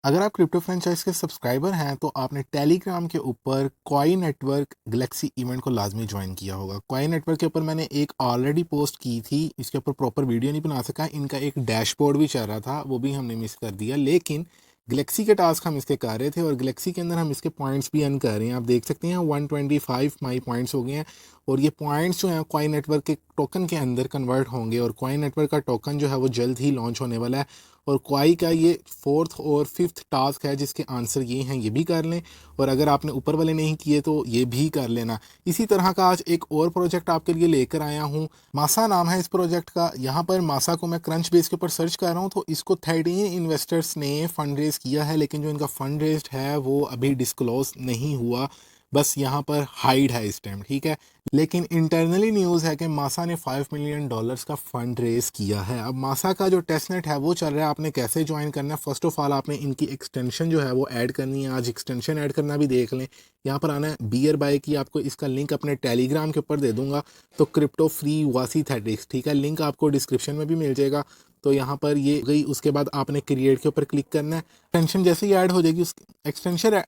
अगर आप crypto franchise के सब्सक्राइबर हैं तो आपने टेलीग्राम के ऊपर कॉइन नेटवर्क गैलेक्सी इवेंट को लाजमी ज्वाइन किया होगा। कॉइन नेटवर्क के ऊपर मैंने एक ऑलरेडी पोस्ट की थी, इसके ऊपर प्रॉपर वीडियो नहीं बना सका। इनका एक डैशबोर्ड भी चल रहा था, वो भी हमने मिस कर दिया। लेकिन गैलेक्सी के टास्क हम इसके कर रहे थे और गैलेक्सी के अंदर हम इसके पॉइंट्स भी अर्न कर रहे हैं। आप देख सकते हैं 125 माई पॉइंट्स हो गए हैं और ये पॉइंट्स जो हैं कॉइन नेटवर्क के टोकन के अंदर कन्वर्ट होंगे और कॉइन नेटवर्क का टोकन जो है वो जल्द ही लॉन्च होने वाला है। और क्वाई का ये फोर्थ और फिफ्थ टास्क है जिसके आंसर ये हैं, ये भी कर लें। और अगर आपने ऊपर वाले नहीं किए तो ये भी कर लेना। इसी तरह का आज एक और प्रोजेक्ट आपके लिए लेकर आया हूँ। मासा नाम है इस प्रोजेक्ट का। यहाँ पर मासा को मैं क्रंच बेस के ऊपर सर्च कर रहा हूँ तो इसको 13 इन्वेस्टर्स ने फंड रेज किया है, लेकिन जो इनका फंड रेज है वो अभी डिस्क्लोज नहीं हुआ, बस यहाँ पर हाइड है इस टाइम, ठीक है। लेकिन इंटरनली न्यूज़ है कि मासा ने $5 मिलियन का फंड रेज किया है। अब मासा का जो टेस्टनेट है वो चल रहा है। आपने कैसे ज्वाइन करना है, फर्स्ट ऑफ ऑल आपने इनकी एक्सटेंशन जो है वो ऐड करनी है। आज एक्सटेंशन ऐड करना भी देख लें। यहाँ पर आना है बियर बाय की, आपको इसका लिंक अपने टेलीग्राम के ऊपर दे दूंगा। तो क्रिप्टो फ्री वासी थेटिक्स, ठीक है, लिंक आपको डिस्क्रिप्शन में भी मिल जाएगा। तो यहाँ पर ये गई, उसके बाद आपने क्रिएट के ऊपर क्लिक करना है। एक्सटेंशन जैसे ही ऐड हो जाएगी, उस एक्सटेंशन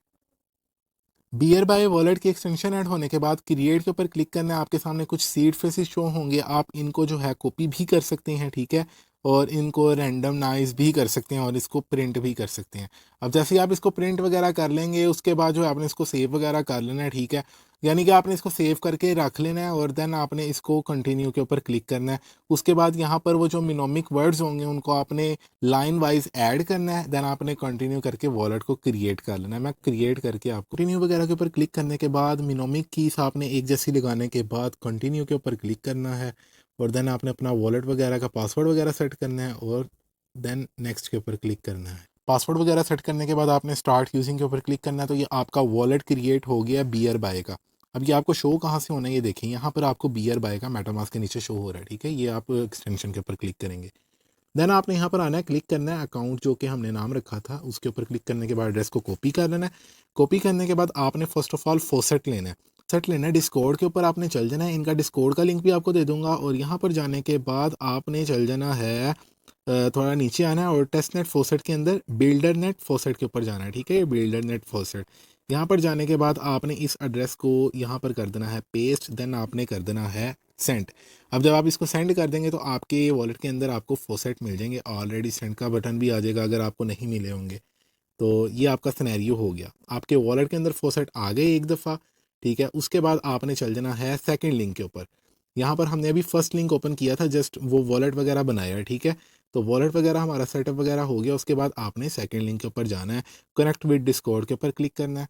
बियर बाय वॉलेट की एक्सटेंशन ऐड होने के बाद क्रिएट के ऊपर क्लिक करना है। आपके सामने कुछ सीड फ्रेसेस शो होंगे, आप इनको जो है कॉपी भी कर सकते हैं, ठीक है, और इनको रैंडमनाइज भी कर सकते हैं और इसको प्रिंट भी कर सकते हैं। अब जैसे ही आप इसको प्रिंट वगैरह कर लेंगे उसके बाद जो है आपने इसको सेव वगैरह कर लेना है, ठीक है। यानी कि आपने इसको सेव करके रख लेना है और देन आपने इसको कंटिन्यू के ऊपर क्लिक करना है। उसके बाद यहाँ पर वो जो मिनोमिक वर्ड्स होंगे उनको आपने लाइन वाइज ऐड करना है। देन आपने कंटिन्यू करके वॉलेट को क्रिएट कर लेना है। मैं क्रिएट करके आपको कंटिन्यू वगैरह के ऊपर क्लिक करने के बाद मिनोमिक कीज आपने एक जैसी लगाने के बाद कंटिन्यू के ऊपर क्लिक करना है और देन आपने अपना वॉलेट वगैरह का पासवर्ड वगैरह सेट करना है और देन नेक्स्ट के ऊपर क्लिक करना है। पासवर्ड वगैरह सेट करने के बाद आपने स्टार्ट यूजिंग के ऊपर क्लिक करना है। तो ये आपका वॉलेट क्रिएट हो गया बियर बाय का। अब ये आपको शो कहाँ से होना है ये देखें, यहाँ पर आपको बियर बाय का मेटामास्क के नीचे शो हो रहा है, ठीक है। ये आप एक्सटेंशन के ऊपर क्लिक करेंगे। देन आपने यहाँ पर आना है, क्लिक करना है अकाउंट जो कि हमने नाम रखा था उसके ऊपर क्लिक करने के बाद एड्रेस को कॉपी कर लेना है। कॉपी करने के बाद आपने फर्स्ट ऑफ ऑल फोसेट लेना है। सेट लेना है, डिस्कॉर्ड के ऊपर आपने चल जाना है। इनका डिस्कॉर्ड का लिंक भी आपको दे दूंगा और यहाँ पर जाने के बाद आपने चल जाना है, थोड़ा नीचे आना है और टेस्ट नेट फोसेट के अंदर बिल्डर नेट फोसेट के ऊपर जाना है, ठीक है। ये बिल्डर नेट फोसेट, यहाँ पर जाने के बाद आपने इस एड्रेस को यहाँ पर कर देना है पेस्ट, देन आपने कर देना है सेंड। अब जब आप इसको सेंड कर देंगे तो आपके वॉलेट के अंदर आपको फोसेट मिल जाएंगे। ऑलरेडी सेंड का बटन भी आ जाएगा अगर आपको नहीं मिले होंगे। तो ये आपका सिनेरियो हो गया, आपके वॉलेट के अंदर फोसेट आ गए एक दफ़ा, ठीक है। उसके बाद आपने चल जाना है सेकंड लिंक के ऊपर। यहाँ पर हमने अभी फर्स्ट लिंक ओपन किया था, जस्ट वो वॉलेट वगैरह बनाया है, ठीक है। तो वॉलेट वगैरह हमारा सेटअप वगैरह हो गया। उसके बाद आपने सेकंड लिंक के ऊपर जाना है, कनेक्ट विद डिस्कॉर्ड के ऊपर क्लिक करना है।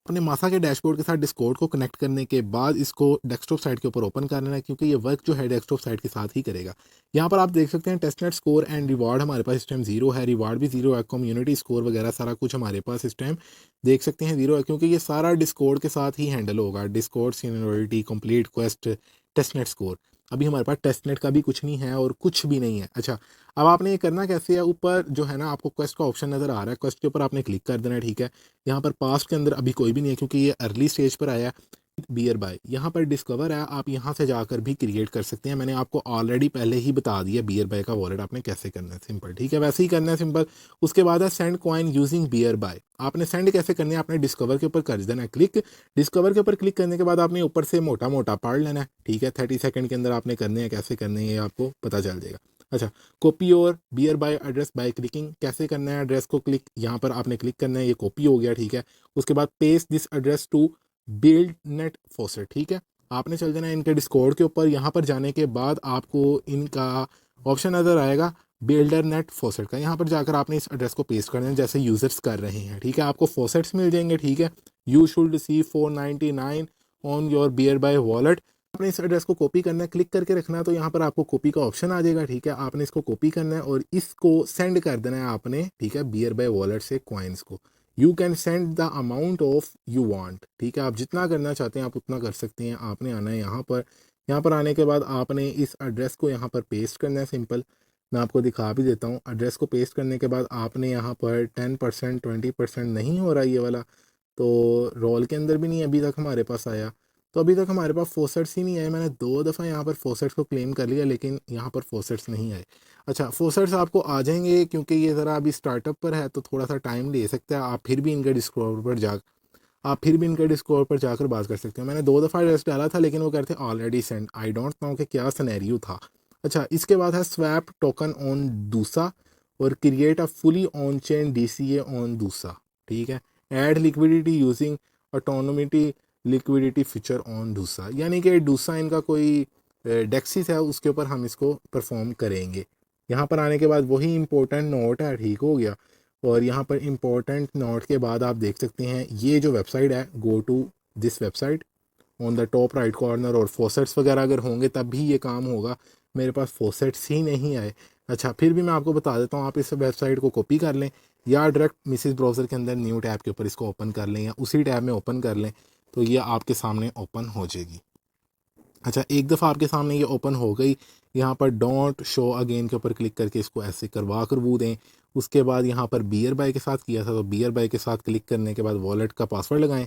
अपने मासा के डैशबोर्ड के साथ डिस्कॉर्ड को कनेक्ट करने के बाद इसको डेस्कटॉप साइट के ऊपर ओपन कर लेना है क्योंकि ये वर्क जो है डेस्कटॉप साइट के साथ ही करेगा। यहाँ पर आप देख सकते हैं टेस्टनेट स्कोर एंड रिवार्ड हमारे पास इस टाइम जीरो है, रिवार्ड भी जीरो है, कम्युनिटी स्कोर वगैरह सारा कुछ हमारे पास इस टाइम देख सकते हैं जीरो है क्योंकि ये सारा डिस्कॉर्ड के साथ ही हैंडल होगा। Discord seniority complete quest testnet score, अभी हमारे पास टेस्टनेट का भी कुछ नहीं है और कुछ भी नहीं है। अच्छा, अब आपने ये करना कैसे है, ऊपर जो है ना आपको क्वेस्ट का ऑप्शन नज़र आ रहा है, क्वेस्ट के ऊपर आपने क्लिक कर देना है, ठीक है। यहाँ पर पास्ट के अंदर अभी कोई भी नहीं है क्योंकि ये अर्ली स्टेज पर आया है। बियर बाय यहाँ पर डिस्कवर है, आप यहाँ से जाकर भी क्रिएट कर सकते हैं। मैंने आपको ऑलरेडी पहले ही बता दिया बियर बाय का वॉलेट आपने कैसे करना है, सिंपल, ठीक है, वैसे ही करना है सिंपल। उसके बाद है send coin using Bearby. आपने सेंड कैसे करनी है, आपने डिस्कवर के ऊपर कर देना है क्लिक। डिस्कवर के ऊपर क्लिक करने के बाद आपने ऊपर से मोटा मोटा पढ़ लेना है, ठीक है। 30 सेकंड के अंदर आपने करने हैं, कैसे करने हैं ये आपको पता चल जाएगा। अच्छा, कॉपी और Bearby address by clicking, कैसे करना है, एड्रेस को क्लिक यहाँ पर आपने क्लिक करना है, ये कॉपी हो गया, ठीक है। उसके बाद paste this address to buildnet faucet, ठीक है। आपने चल जाना है इनके डिस्कॉर्ड के ऊपर। यहाँ पर जाने के बाद आपको इनका ऑप्शन नज़र आएगा बिल्डर नेट फोसेट का। यहाँ पर जाकर आपने इस एड्रेस को पेस्ट करना है जैसे यूजर्स कर रहे हैं, ठीक है। आपको फोसेट्स मिल जाएंगे, ठीक है। You should receive 499 on your Bearby wallet. आपने इस एड्रेस को कॉपी करना है, क्लिक करके रखना है तो यहाँ पर आपको कॉपी का ऑप्शन आ जाएगा, ठीक है। आपने इसको कॉपी करना है और इसको सेंड कर देना है आपने, ठीक है, बियर बाय वॉलेट से कॉइन्स को। You can send the amount of you want, ठीक है, आप जितना करना चाहते हैं आप उतना कर सकते हैं। आपने आना है यहाँ पर, यहाँ पर आने के बाद आपने इस एड्रेस को यहाँ पर पेस्ट करना है, सिंपल। मैं आपको दिखा भी देता हूँ। एड्रेस को पेस्ट करने के बाद आपने यहाँ पर 10% 20% नहीं हो रहा ये वाला, तो रोल के अंदर भी नहीं अभी तक हमारे पास आया। तो अभी तक हमारे पास फोसेट्स ही नहीं आए। मैंने 2 दफ़ा यहाँ पर फोसेट्स को क्लेम कर लिया, लेकिन यहाँ पर फोसेट्स नहीं आए। अच्छा, फोसेट्स आपको आ जाएंगे, क्योंकि ये ज़रा अभी स्टार्टअप पर है तो थोड़ा सा टाइम ले सकता है। आप फिर भी इनके डिस्कॉर्ड पर जाकर बात कर सकते हो। मैंने 2 दफ़ा एड्रेस डाला था, लेकिन वो कहते already send. I don't know कि क्या सिनेरियो था। अच्छा, इसके बाद है स्वैप टोकन ऑन दूसा और create a fully on chain DCA on Dusa. ठीक है, add liquidity using autonomity liquidity feature on Dusa, यानी कि डूसा इनका कोई डेक्सिस है, उसके ऊपर हम इसको परफॉर्म करेंगे। यहाँ पर आने के बाद वही इंपॉर्टेंट नोट है, ठीक हो गया। और यहाँ पर इंपॉर्टेंट नोट के बाद आप देख सकते हैं ये जो वेबसाइट है, go to this website on the top right corner. और फोसेट्स वगैरह अगर होंगे तब भी ये काम होगा। मेरे पास फोसेट्स ही नहीं आए। अच्छा, फिर भी मैं आपको बता देता हूँ, आप इस वेबसाइट को कॉपी कर लें या डायरेक्ट मिसिस ब्राउज़र के अंदर न्यू टैब के ऊपर इसको ओपन कर लें, या उसी टैब में ओपन कर लें, तो ये आपके सामने ओपन हो जाएगी। अच्छा, एक दफ़ा आपके सामने ये ओपन हो गई, यहाँ पर डोंट शो अगेन के ऊपर क्लिक करके इसको ऐसे करवा कर वो दें। उसके बाद यहाँ पर बियर बाय के साथ किया था, तो बियर बाय के साथ क्लिक करने के बाद वॉलेट का पासवर्ड लगाएं।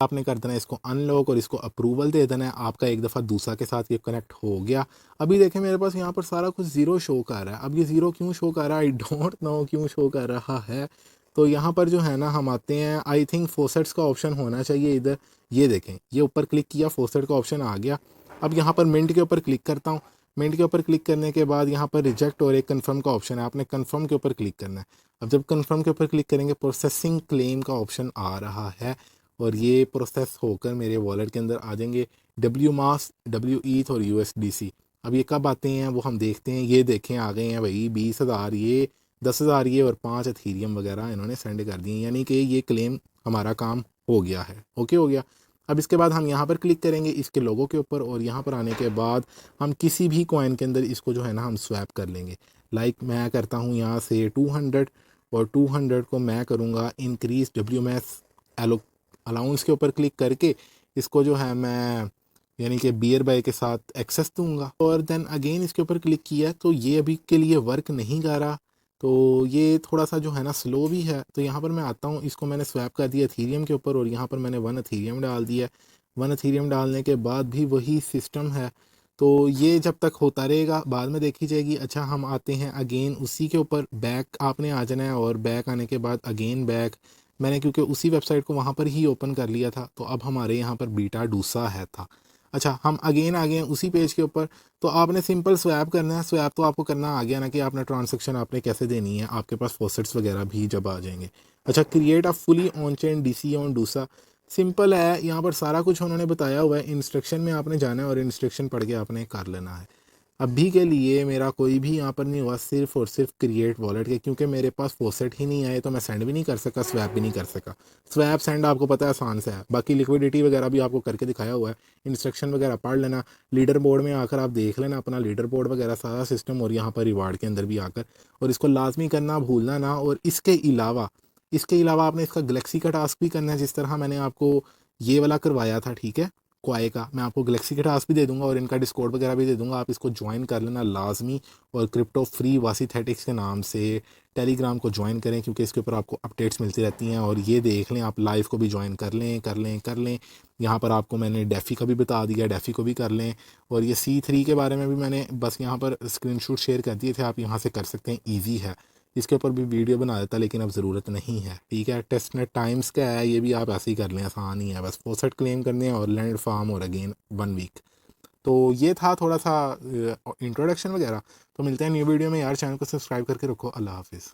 आपने कर देना है इसको अनलॉक और इसको अप्रूवल दे देना है। आपका एक दफ़ा दूसरा के साथ ये कनेक्ट हो गया। अभी देखें मेरे पास यहाँ पर सारा कुछ ज़ीरो शो कर रहा है। अब ये ज़ीरो क्यों शो कर रहा है, आई डोंट नो क्यों शो कर रहा है। तो यहाँ पर जो है ना, हम आते हैं, आई थिंक फोसेट्स का ऑप्शन होना चाहिए इधर। ये देखें, ये ऊपर क्लिक किया, फोसेट का ऑप्शन आ गया। अब यहाँ पर मिंट के ऊपर क्लिक करता हूँ। मिंट के ऊपर क्लिक करने के बाद यहाँ पर रिजेक्ट और एक कन्फर्म का ऑप्शन है, आपने कन्फर्म के ऊपर क्लिक करना है। अब जब कन्फर्म के ऊपर क्लिक करेंगे, प्रोसेसिंग क्लेम का ऑप्शन आ रहा है और ये प्रोसेस होकर मेरे वॉलेट के अंदर आ जाएंगे WMAS, WETH और USDC। अब ये कब आते हैं वो हम देखते हैं। ये देखें आ गए हैं भाई, 20,000 ये, 10,000 ये और 5 एथीरियम वगैरह इन्होंने सेंड कर दिए, यानी कि ये क्लेम हमारा काम हो गया है। ओके, हो गया। अब इसके बाद हम यहाँ पर क्लिक करेंगे इसके लोगों के ऊपर, और यहाँ पर आने के बाद हम किसी भी कॉइन के अंदर इसको जो है ना हम स्वैप कर लेंगे। लाइक मैं करता हूँ यहाँ से 200, और 200 को मैं करूँगा इंक्रीज WMAS अलाउंस के ऊपर क्लिक करके इसको जो है मैं, यानी कि बियर बाय के साथ एक्सेस दूंगा। और देन अगेन इसके ऊपर क्लिक किया तो ये अभी के लिए वर्क नहीं कर रहा, तो ये थोड़ा सा जो है ना स्लो भी है। तो यहाँ पर मैं आता हूँ, इसको मैंने स्वैप कर दिया एथीरियम के ऊपर, और यहाँ पर मैंने 1 एथीरियम डाल दिया। 1 एथीरियम डालने के बाद भी वही सिस्टम है, तो ये जब तक होता रहेगा, बाद में देखी जाएगी। अच्छा, हम आते हैं अगेन उसी के ऊपर, बैक आपने आ जाना है, और बैक आने के बाद अगेन बैक। मैंने क्योंकि उसी वेबसाइट को वहाँ पर ही ओपन कर लिया था, तो अब हमारे यहाँ पर बीटा डूसा है था। अच्छा, हम अगेन आ गए हैं उसी पेज के ऊपर। तो आपने सिंपल स्वैप करना है। स्वैप तो आपको करना आ गया ना, कि आपने ट्रांजैक्शन आपने कैसे देनी है, आपके पास फॉसेट्स वगैरह भी जब आ जाएंगे। अच्छा, create a fully on chain DCA on Dusa, simple है। यहाँ पर सारा कुछ उन्होंने बताया हुआ है। इंस्ट्रक्शन में आपने जाना है और इंस्ट्रक्शन पढ़ के आपने कर लेना है। अभी के लिए मेरा कोई भी यहाँ पर नहीं हुआ, सिर्फ और सिर्फ क्रिएट वॉलेट के, क्योंकि मेरे पास फोसेट ही नहीं आए, तो मैं सेंड भी नहीं कर सका, स्वैप भी नहीं कर सका। स्वैप सेंड आपको पता है आसान से है, बाकी लिक्विडिटी वगैरह भी आपको करके दिखाया हुआ है। इंस्ट्रक्शन वगैरह पढ़ लेना, लीडर बोर्ड में आकर आप देख लेना अपना लीडर बोर्ड वगैरह सारा सिस्टम, और यहाँ पर रिवार्ड के अंदर भी आकर, और इसको लाजमी करना भूलना ना। और इसके अलावा आपने इसका गलेक्सी का टास्क भी करना है, जिस तरह मैंने आपको ये वाला करवाया था, ठीक है, क्वाई का। मैं आपको गलेक्सी का टास्क भी दे दूंगा और इनका डिस्कॉर्ड वगैरह भी दे दूंगा, आप इसको ज्वाइन कर लेना लाजमी। और क्रिप्टो फ्री वासीथेटिक्स के नाम से टेलीग्राम को ज्वाइन करें, क्योंकि इसके ऊपर आपको अपडेट्स मिलती रहती हैं। और ये देख लें, आप लाइव को भी ज्वाइन कर लें। यहाँ पर आपको मैंने डेफ़ी का भी बता दिया, डेफ़ी को भी कर लें। और ये C3 के बारे में भी मैंने बस यहाँ पर स्क्रीनशॉट शेयर कर दिए थे, आप यहाँ से कर सकते हैं, ईजी है। इसके ऊपर भी वीडियो बना देता, लेकिन अब ज़रूरत नहीं है, ठीक है। टेस्टनेट टाइम्स का है, ये भी आप ऐसे ही कर लें, आसान ही है। बस फोसेट क्लेम करने हैं और लैंड फार्म और अगेन 1 वीक। तो ये था थोड़ा सा इंट्रोडक्शन वगैरह। तो मिलते हैं न्यू वीडियो में यार, चैनल को सब्सक्राइब करके रखो। अल्लाह हाफिज़।